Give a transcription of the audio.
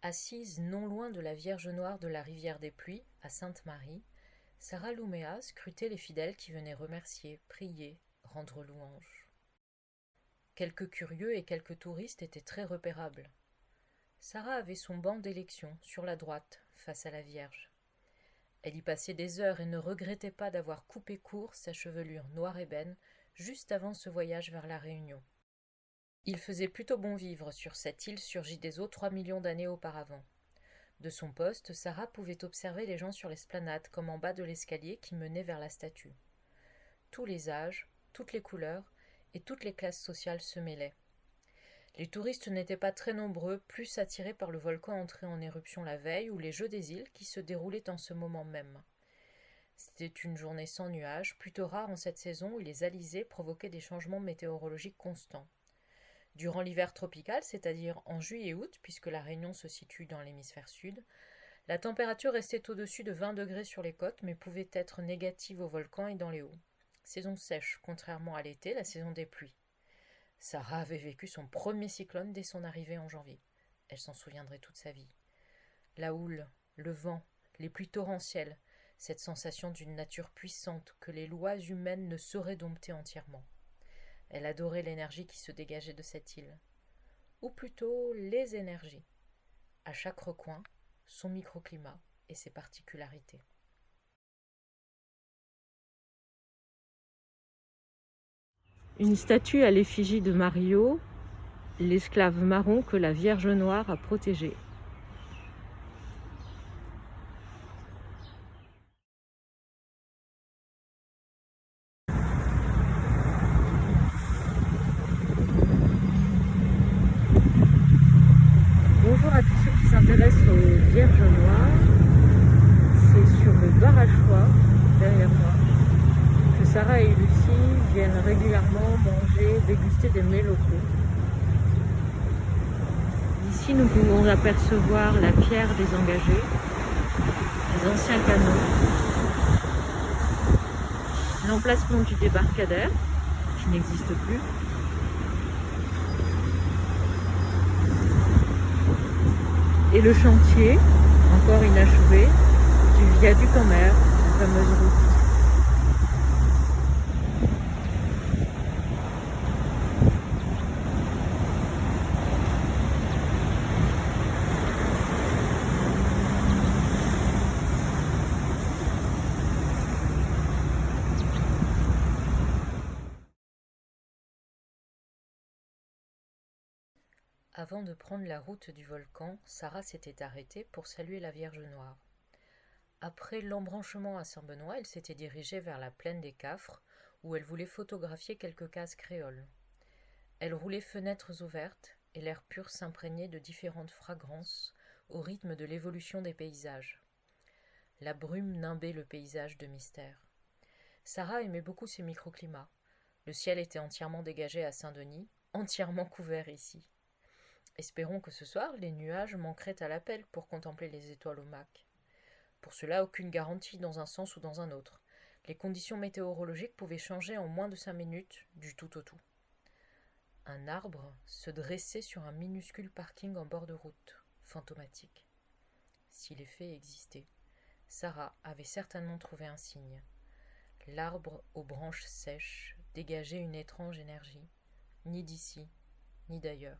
Assise non loin de la Vierge Noire de la rivière des Pluies, à Sainte-Marie, Sarah Louméa scrutait les fidèles qui venaient remercier, prier, rendre louange. Quelques curieux et quelques touristes étaient très repérables. Sarah avait son banc d'élection, sur la droite, face à la Vierge. Elle y passait des heures et ne regrettait pas d'avoir coupé court sa chevelure noire ébène juste avant ce voyage vers la Réunion. Il faisait plutôt bon vivre sur cette île surgie des eaux 3 millions d'années auparavant. De son poste, Sarah pouvait observer les gens sur l'esplanade comme en bas de l'escalier qui menait vers la statue. Tous les âges, toutes les couleurs et toutes les classes sociales se mêlaient. Les touristes n'étaient pas très nombreux, plus attirés par le volcan entré en éruption la veille ou les Jeux des îles qui se déroulaient en ce moment même. C'était une journée sans nuages, plutôt rare en cette saison où les alizés provoquaient des changements météorologiques constants. Durant l'hiver tropical, c'est-à-dire en juillet et août, puisque la Réunion se situe dans l'hémisphère sud, la température restait au-dessus de 20 degrés sur les côtes, mais pouvait être négative au volcan et dans les hauts. Saison sèche, contrairement à l'été, la saison des pluies. Sarah avait vécu son premier cyclone dès son arrivée en janvier. Elle s'en souviendrait toute sa vie. La houle, le vent, les pluies torrentielles, cette sensation d'une nature puissante que les lois humaines ne sauraient dompter entièrement. Elle adorait l'énergie qui se dégageait de cette île. Ou plutôt les énergies. À chaque recoin, son microclimat et ses particularités. Une statue à l'effigie de Mario, l'esclave marron que la Vierge Noire a protégé. Bonjour à tous ceux qui s'intéressent aux Vierges Noires. C'est sur le bar à choix, derrière moi, que Sarah et Lucie viennent régulièrement manger, déguster des mets locaux. Ici, nous pouvons apercevoir la pierre des engagés, les anciens canaux, l'emplacement du débarcadère, qui n'existe plus, et le chantier, encore inachevé, du viaduc en mer, la fameuse route. Avant de prendre la route du volcan, Sarah s'était arrêtée pour saluer la Vierge Noire. Après l'embranchement à Saint-Benoît, elle s'était dirigée vers la plaine des Cafres, où elle voulait photographier quelques cases créoles. Elle roulait fenêtres ouvertes, et l'air pur s'imprégnait de différentes fragrances au rythme de l'évolution des paysages. La brume nimbait le paysage de mystère. Sarah aimait beaucoup ces microclimats. Le ciel était entièrement dégagé à Saint-Denis, entièrement couvert ici. Espérons que ce soir, les nuages manqueraient à l'appel pour contempler les étoiles au Mac. Pour cela, aucune garantie dans un sens ou dans un autre. Les conditions météorologiques pouvaient changer en moins de 5 minutes, du tout au tout. Un arbre se dressait sur un minuscule parking en bord de route, fantomatique. Si les faits existaient, Sarah avait certainement trouvé un signe. L'arbre aux branches sèches dégageait une étrange énergie, ni d'ici, ni d'ailleurs.